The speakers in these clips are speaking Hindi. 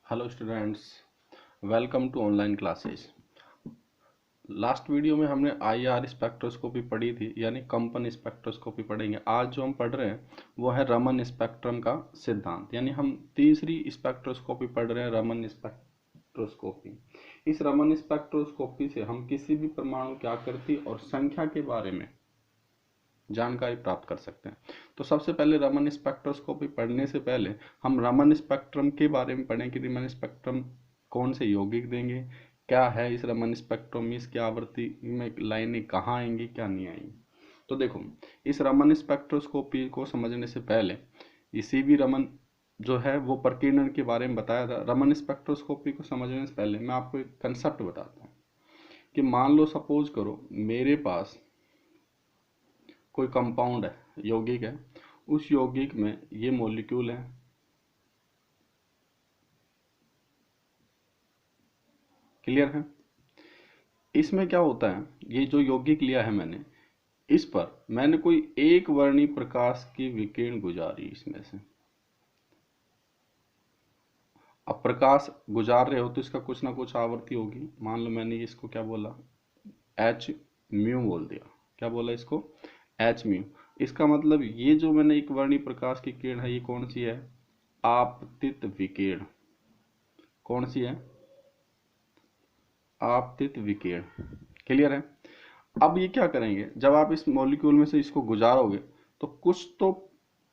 Hello students, welcome to online classes. Last video में हमने आईआर स्पेक्ट्रोस्कोपी पढ़ी थी, यानी कंपन स्पेक्ट्रोस्कोपी पढ़ेंगे। आज जो हम पढ़ रहे हैं वो है रमन स्पेक्ट्रम का सिद्धांत, यानी हम तीसरी स्पेक्ट्रोस्कोपी पढ़ रहे हैं, रमन स्पेक्ट्रोस्कोपी। इस रमन स्पेक्ट्रोस्कोपी से हम किसी भी परमाणु की आकृति और संख्या के बारे में जानकारी प्राप्त कर सकते हैं। तो सबसे पहले रमन स्पेक्ट्रोस्कोपी पढ़ने से पहले हम रमन स्पेक्ट्रम के बारे में पढ़ें कि रमन स्पेक्ट्रम कौन से यौगिक देंगे, क्या है इस रमन स्पेक्ट्रम में, इसकी आवृत्ति में लाइनें कहाँ आएंगी, क्या नहीं आएंगी। तो देखो, इस रमन स्पेक्ट्रोस्कोपी को समझने से पहले इसी भी रमन जो है वो प्रकीर्णन के बारे में बताया था। रमन स्पेक्ट्रोस्कोपी को समझने से पहले मैं आपको एक कंसेप्ट बताता हूँ कि मान लो सपोज करो मेरे पास कोई कंपाउंड है, यौगिक है, उस यौगिक में ये मॉलिक्यूल है, क्लियर है। इसमें क्या होता है, ये जो यौगिक लिया है मैंने, इस पर मैंने कोई एक वर्णी प्रकाश की विकिरण गुजारी इसमें से। अब प्रकाश गुजार रहे हो तो इसका कुछ ना कुछ आवृत्ति होगी। मान लो मैंने इसको क्या बोला, एच म्यू बोल दिया। क्या बोला इसको, एच म्यू। इसका मतलब ये जो मैंने एक वर्णी प्रकाश की किरण है, ये कौन सी है, आपतित विकिरण। कौन सी है, आपतित विकिरण। क्लियर है। अब ये क्या करेंगे, जब आप इस मॉलिक्यूल में से इसको गुजारोगे तो कुछ तो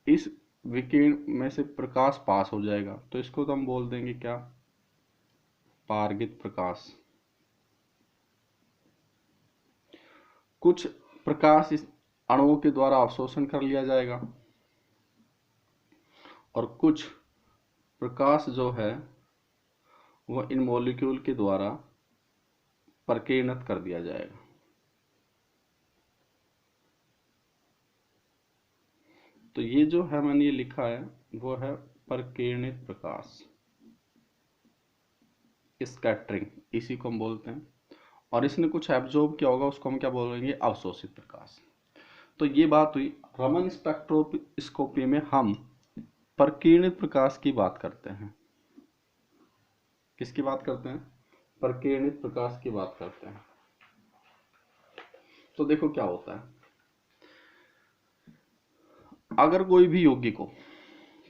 इस विकिरण में से प्रकाश पास हो जाएगा, तो इसको तो हम बोल देंगे क्या, पारगित प्रकाश। कुछ प्रकाश इस अणुओं के द्वारा अवशोषण कर लिया जाएगा और कुछ प्रकाश जो है वह इन मॉलिक्यूल के द्वारा प्रकीर्णित कर दिया जाएगा। तो ये जो है मैंने ये लिखा है वो है प्रकीर्णित प्रकाश, स्कैटरिंग, इसी को हम बोलते हैं। और इसने कुछ एब्जॉर्ब किया होगा, उसको हम क्या बोलेंगे, अवशोषित प्रकाश। तो ये बात हुई। रमन स्पेक्ट्रोस्कोपी में हम प्रकीर्णित प्रकाश की बात करते हैं। किसकी बात करते हैं, प्रकीर्णित प्रकाश की बात करते हैं। तो देखो क्या होता है, अगर कोई भी यौगिक हो,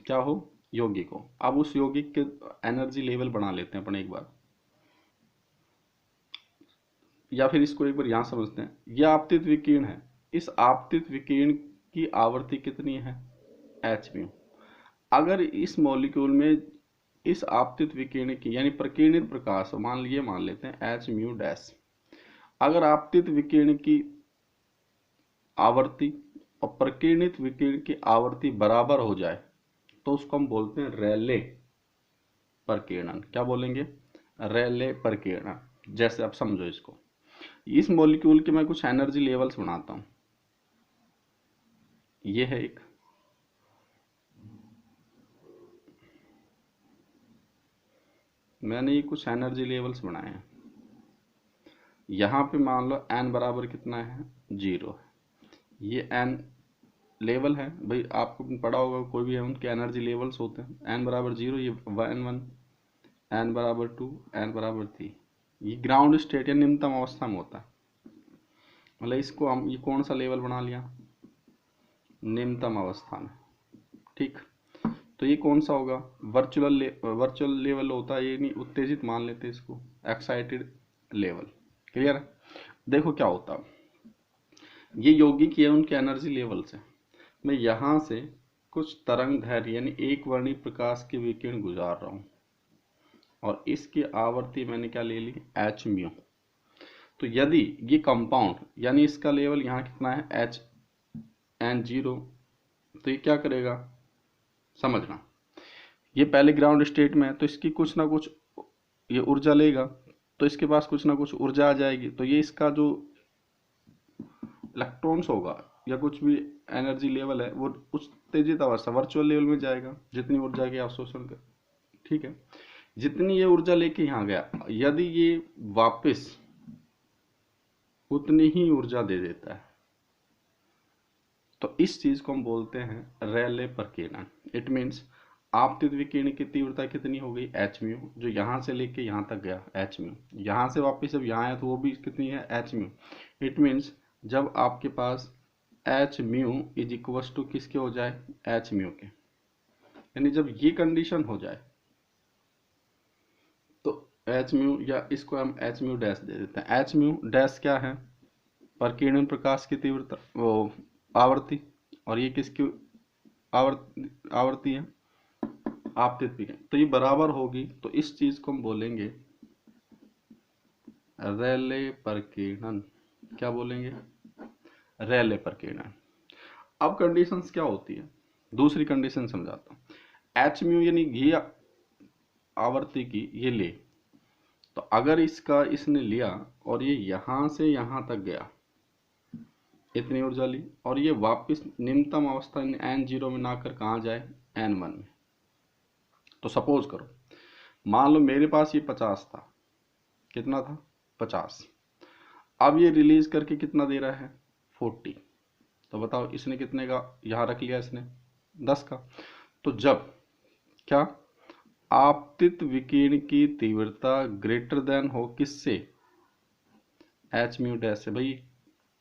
क्या हो, यौगिक हो, अब उस यौगिक के एनर्जी लेवल बना लेते हैं अपन एक बार, या फिर इसको एक बार यहां समझते हैं। यह आपतित विकिरण है, इस आपतित विकिरण की आवृत्ति कितनी है, एच म्यू। अगर इस मॉलिक्यूल में इस आपतित विकिरण की यानी प्रकीर्णित प्रकाश मान लेते हैं एच म्यू डैश। अगर आपतित विकिरण की आवृत्ति और प्रकीर्णित विकिरण की आवृत्ति बराबर हो जाए तो उसको हम बोलते हैं रेले प्रकीर्णन। क्या बोलेंगे, रेले प्रकीर्णन। जैसे आप समझो इसको, इस मॉलिक्यूल के मैं कुछ एनर्जी लेवल्स बनाता हूं। ये है एक, मैंने ये कुछ एनर्जी लेवल्स बनाए हैं। यहां पे मान लो n बराबर कितना है, 0 है। ये n लेवल है, भाई आपको पढ़ा होगा, कोई भी है उनके एनर्जी लेवल्स होते हैं। n बराबर 0, ये 1 n बराबर 2, n बराबर 3। ये ग्राउंड स्टेट या निम्नतम अवस्था में होता है। मतलब इसको हम ये कौन सा लेवल बना लिया, निम्नतम अवस्था में। ठीक, तो ये कौन सा होगा, वर्चुअल लेवल होता है, ये नहीं उत्तेजित मान लेते इसको, एक्साइटेड लेवल। क्लियर है। देखो क्या होता है, ये यौगिक है, उनके एनर्जी लेवल से मैं यहां से कुछ तरंग दैर्घ्य यानी एक वर्णी प्रकाश की विकिरण गुजार रहा हूं और इसकी आवृत्ति मैंने क्या ले ली, एच म्यू। तो यदि ये कंपाउंड यानी इसका लेवल यहाँ कितना है, एच एन 0, तो ये क्या करेगा, समझना, ये पहले ग्राउंड स्टेट में है तो इसकी कुछ ना कुछ ये ऊर्जा लेगा, तो इसके पास कुछ ना कुछ ऊर्जा आ जाएगी। तो ये इसका जो इलेक्ट्रॉन्स होगा या कुछ भी एनर्जी लेवल है वो उत्तेजित अवस्था वर्चुअल लेवल में जाएगा, जितनी ऊर्जा के अवशोषण कर, ठीक है। जितनी ये ऊर्जा लेके यहाँ गया, यदि ये वापस उतनी ही ऊर्जा दे देता है तो इस चीज को हम बोलते हैं रेले प्रकीर्णन। इट मीन्स आपतित विकिरण की तीव्रता कितनी हो गई, एच म्यू, जो यहाँ से लेके यहाँ तक गया एच म्यू, यहाँ से वापस जब यहाँ आया तो वो भी कितनी है, एच म्यू। इट मीन्स जब आपके पास H mu is equals to किसके हो जाए, एच म्यू के, यानी जब ये कंडीशन हो जाए तो एच म्यू, या इसको हम एच म्यू डैश दे देते हैं। एच म्यू डैश क्या है, प्रकीर्णन प्रकाश की तीव्रता, वो आवृत्ति, और ये किसकी आवृत्ति है, आपतित विकिरण। तो ये बराबर होगी, तो इस चीज को हम बोलेंगे रेले प्रकीर्णन। क्या बोलेंगे, रेले प्रकीर्णन। अब कंडीशंस क्या होती है, दूसरी कंडीशन समझाता हूं। एच म्यू यानी ये आवर्ती की ये ले, तो अगर इसका इसने लिया और ये यहां से यहां तक गया, इतनी ऊर्जा ली, और ये वापस निम्नतम अवस्था n0 में ना कर कहाँ जाए, n1 में। तो सपोज करो, मान लो मेरे पास ये 50 था, कितना था, 50। अब ये रिलीज करके कितना दे रहा है, 40। तो बताओ इसने कितने का यहाँ रख लिया, इसने 10 का। तो जब क्या आपतित विकिरण की तीव्रता ग्रेटर देन हो किससे, एच म्यू डैश से। भाई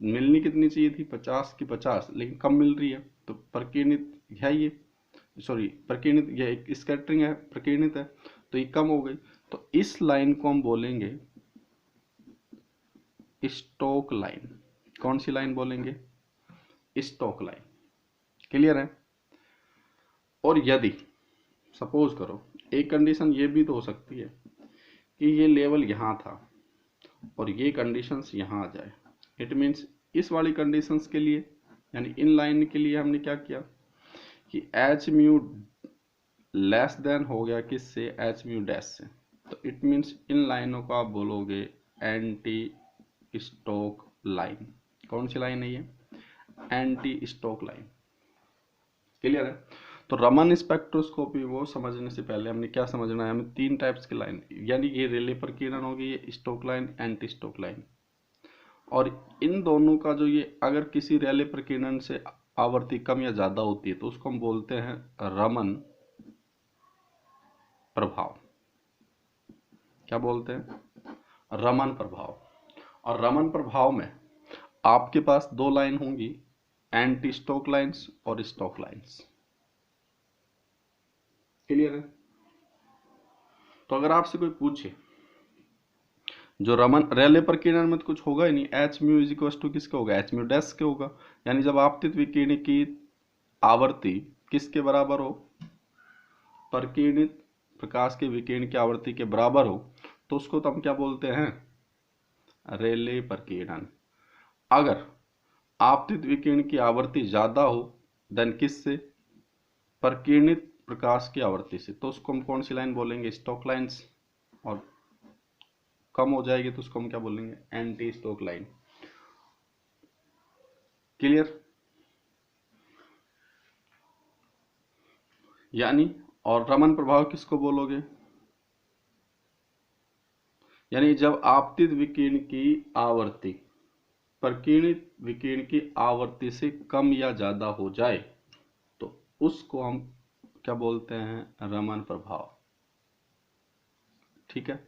मिलनी कितनी चाहिए थी, 50 की 50, लेकिन कम मिल रही है, तो प्रकीर्णित है ये, सॉरी प्रकीर्णित, ये एक स्कैटरिंग है, प्रकीर्णित है, तो ये कम हो गई। तो इस लाइन को हम बोलेंगे स्टोक लाइन। कौन सी लाइन बोलेंगे, स्टोक लाइन। क्लियर है। और यदि सपोज करो, एक कंडीशन ये भी तो हो सकती है कि ये लेवल यहाँ था और ये कंडीशंस यहाँ आ जाए। इट मीन्स इस वाली कंडीशंस के लिए, यानी इन लाइन के लिए हमने क्या किया कि एच म्यू लेस देन हो गया किससे, एच म्यू डैश से। तो इट मीन्स इन लाइनों को आप बोलोगे एंटी स्टोक लाइन। कौन सी लाइन है ये, एंटी स्टोक लाइन। क्लियर है। तो रमन स्पेक्ट्रोस्कोपी वो समझने से पहले हमने क्या समझना है, हमें 3 टाइप्स की लाइन, यानी ये रेले प्रकीर्णन होगी, ये stoke line, anti stock line. और इन दोनों का जो ये अगर किसी रेले प्रकीर्णन से आवृत्ति कम या ज्यादा होती है तो उसको हम बोलते हैं रमन प्रभाव। क्या बोलते हैं, रमन प्रभाव। और रमन प्रभाव में आपके पास 2 लाइन होंगी, एंटी स्टोक लाइन्स और स्टोक लाइन्स। क्लियर है। तो अगर आपसे कोई पूछे, जो रमन रेले प्रकीर्णन में तो कुछ होगा ही नहीं, H mu is equal to किसका होगा, एच म्यू डैश के होगा। यानी जब आपतित विकिरण की आवृत्ति किसके बराबर हो, प्रकीर्णित प्रकाश के विकिरण की आवृत्ति के बराबर हो, तो उसको तो हम क्या बोलते हैं, रेले प्रकीर्णन। अगर आपतित विकिरण की आवृत्ति ज्यादा हो देन किससे, प्रकीर्णित प्रकाश की आवृत्ति से, तो उसको हम कौन सी लाइन बोलेंगे, स्टोक लाइन्स। और कम हो जाएगी तो उसको हम क्या बोलेंगे, एंटी स्टोक लाइन। क्लियर। यानी और रमन प्रभाव किसको बोलोगे, यानी जब आपतित विकिरण की आवृत्ति प्रकीर्णित विकिरण की आवृत्ति से कम या ज्यादा हो जाए तो उसको हम क्या बोलते हैं, रमन प्रभाव। ठीक है।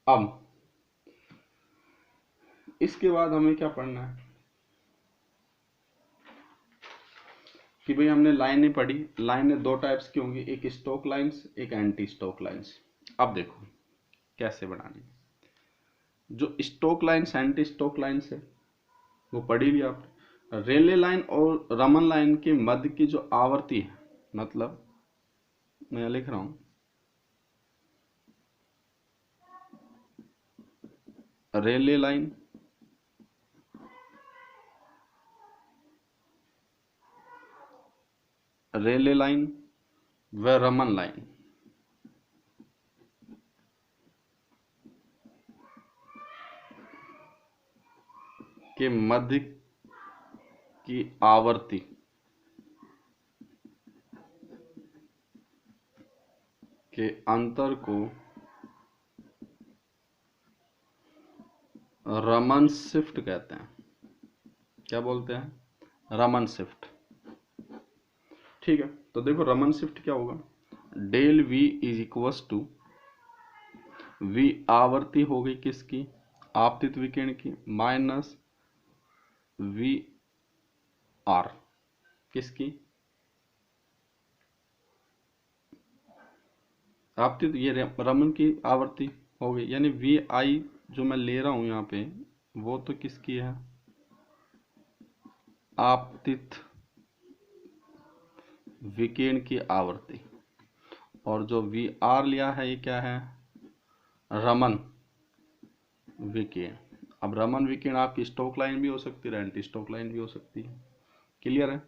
अब इसके बाद हमें क्या पढ़ना है कि भाई हमने लाइनें पढ़ी, लाइनें 2 टाइप्स की होंगी, एक स्टोक लाइंस, एक एंटी स्टोक लाइंस। अब देखो कैसे बनानी। जो stoke lines anti stoke lines है वो पढ़ी लिया आपने। रेले लाइन और रमन लाइन के मध्य की जो आवृत्ति है, मतलब मैं लिख रहा हूं, रेले लाइन व रमन लाइन के मध्य की आवृत्ति के अंतर को रमन शिफ्ट कहते हैं। क्या बोलते हैं? रमन शिफ्ट। ठीक है, तो देखो रमन शिफ्ट क्या होगा, del V is equals to V आवर्ती हो गई किसकी, आपतित विकिरण की, माइनस वी आर किसकी, आपतित, ये रमन की आवर्ती हो गई, यानी वी आई जो मैं ले रहा हूं यहाँ पे वो तो किसकी है, आपतित विकिरण की आवर्ती, और जो वी आर लिया है ये क्या है, रमन विकिरण। अब रमन विकिरण आपकी स्टोक लाइन भी हो सकती है, एंटी स्टोक लाइन भी हो सकती है। क्लियर है?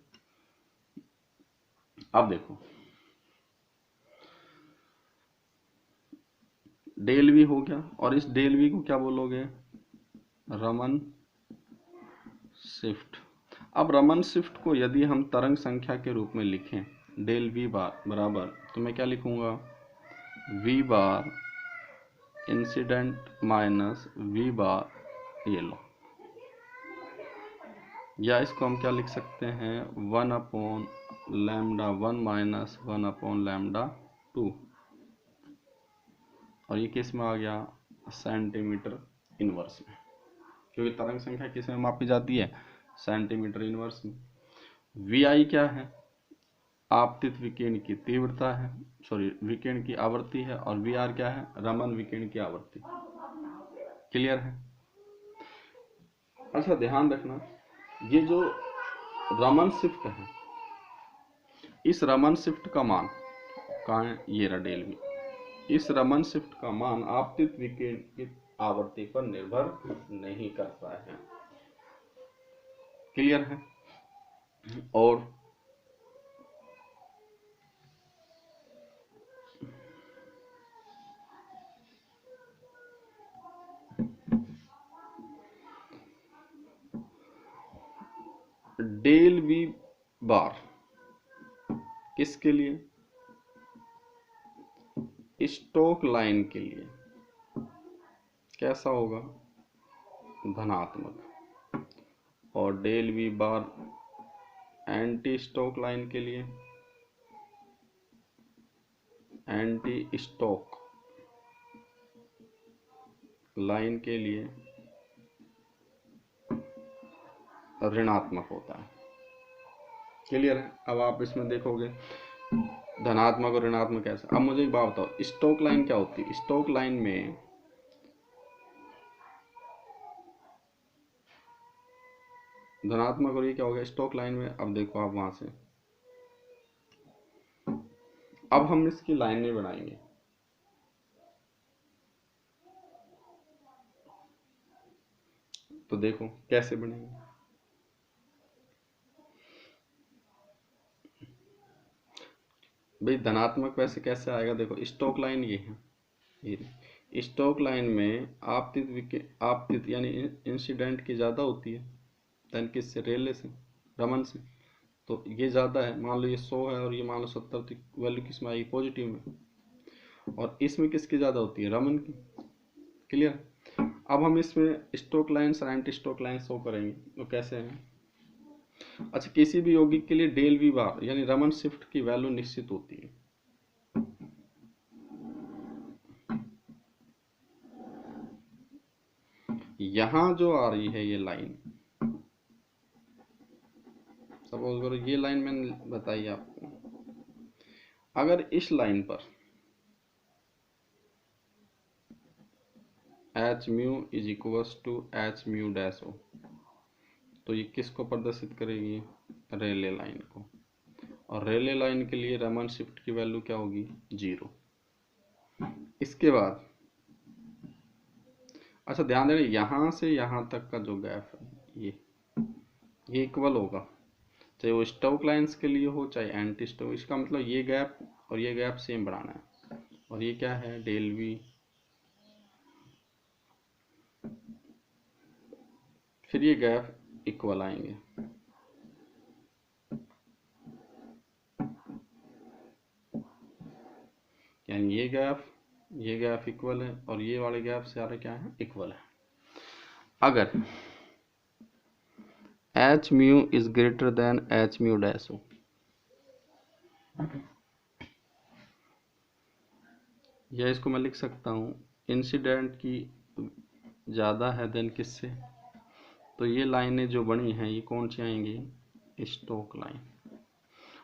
अब देखो डेल वी हो गया, और इस डेल वी को क्या बोलोगे, रमन शिफ्ट। अब रमन शिफ्ट को यदि हम तरंग संख्या के रूप में लिखें, डेल वी बार बराबर, तो मैं क्या लिखूंगा, V bar incident minus V bar, ये लो, या इसको हम क्या लिख सकते हैं, 1/λ1 माइनस 1/λ2, और ये किस में आ गया, सेंटीमीटर इनवर्स में, क्योंकि तरंग संख्या किस में मापी जाती है, सेंटीमीटर इनवर्स में। वी आई क्या है, आपतित विकिरण की तीव्रता है, सॉरी विकिरण की आवृत्ति है, और वी आर क्या है, रमन विकिरण की आवृत्ति। क्लियर है? अच्छा ध्यान रखना, ये जो रमन शिफ्ट है, इस रमन शिफ्ट का मान कहाँ है, ये रहा डेल वी, इस रमन शिफ्ट का मान आपतित विकिरण की आवृत्ति पर निर्भर नहीं करता है। क्लियर है? और डेल वी बार किसके लिए, स्टोक लाइन के लिए कैसा होगा, धनात्मक, और del V bar anti stock line के लिए, एंटी स्टोक लाइन के लिए ऋणात्मक होता है। क्लियर है? अब आप इसमें देखोगे धनात्मक और ऋणात्मक कैसे। अब मुझे एक बात बताओ, स्टोक लाइन क्या होती है, स्टोक लाइन में धनात्मक, और ये क्या हो गया स्टोक लाइन में। अब देखो आप वहां से, अब हम इसकी लाइन में बनाएंगे, तो देखो कैसे बनेंगे। भाई धनात्मक वैसे कैसे आएगा, देखो स्टोक लाइन ये है, ये स्टोक लाइन में आपतित यानी इंसिडेंट की ज़्यादा होती है देन किससे, रेले से, रमन से। तो ये ज़्यादा है, मान लो ये 100 है और ये मान लो 70, तो वैल्यू किस में आएगी, पॉजिटिव में। और इसमें किसकी ज़्यादा होती है, रमन की। क्लियर? अब हम इसमें स्टोक लाइन्स और एंटी स्टोक लाइन शो करेंगे, तो कैसे हैं। अच्छा, किसी भी यौगिक के लिए डेल वी बार यानी रमन शिफ्ट की वैल्यू निश्चित होती है। यहां जो आ रही है ये लाइन, सपोज करो ये लाइन मैंने बताई आपको, अगर इस लाइन पर H mu is equals to H mu dash हो, तो ये किसको प्रदर्शित करेगी, रेले लाइन को। और रेले लाइन के लिए रमन शिफ्ट की वैल्यू क्या होगी, 0। इसके बाद अच्छा ध्यान देना, यहां से यहां तक का जो गैप है ये इक्वल होगा, चाहे वो स्टोक लाइंस के लिए हो चाहे एंटी स्टोक। इसका मतलब ये गैप और ये गैप सेम बढ़ाना है, और ये क्या है, डेल वी, फिर ये गैप इक्वल आएंगे। यानी ये गैप इक्वल है और ये वाले गैप सारे क्या है, इक्वल है। अगर H mu is greater than H mu dash हो, या इसको मैं लिख सकता हूँ इंसिडेंट की ज़्यादा है देन किससे, तो ये लाइनें जो बनी हैं ये कौन सी आएंगी, स्टोक लाइन।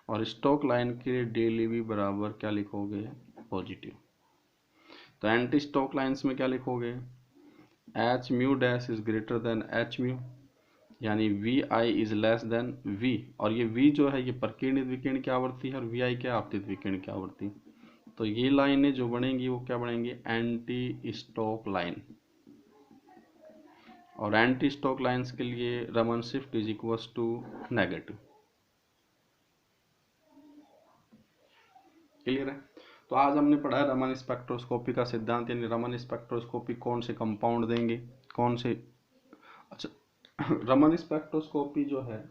और स्टोक लाइन के लिए DLV बराबर क्या लिखोगे, पॉजिटिव। तो एंटी स्टोक लाइन्स में क्या लिखोगे, H mu dash is greater than H mu, यानी VI is less than V। और ये V जो है ये प्रकीर्णित विकिरण की आवृत्ति है और VI क्या, आपतित विकिरण की आवृत्ति। तो ये लाइनें जो बनेंगी वो क्या बनेंगी, एंटी स्टोक लाइन। और एंटी स्टोक लाइन्स के लिए Raman shift is equals to negative. Clear है। तो आज हमने पढ़ा है रमन स्पेक्ट्रोस्कोपी का सिद्धांत, यानी रमन स्पेक्ट्रोस्कोपी कौन से कंपाउंड देंगे, कौन से, अच्छा रमन स्पेक्ट्रोस्कोपी जो है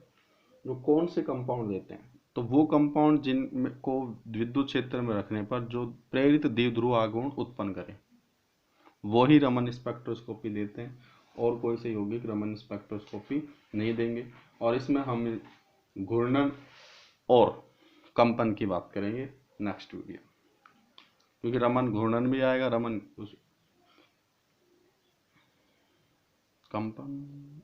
जो कौन से कंपाउंड देते हैं, तो वो कंपाउंड जिनको विद्युत क्षेत्र में रखने पर जो प्रेरित द्विध्रुव आघूर्ण उत्पन्न करे वो ही रमन स्पेक्ट्रोस्कोपी देते हैं, और कोई से यौगिक रमन स्पेक्ट्रोस्कोपी नहीं देंगे। और इसमें हम घूर्णन और कंपन की बात करेंगे नेक्स्ट वीडियो, क्योंकि रमन घूर्णन भी आएगा, रमन कंपन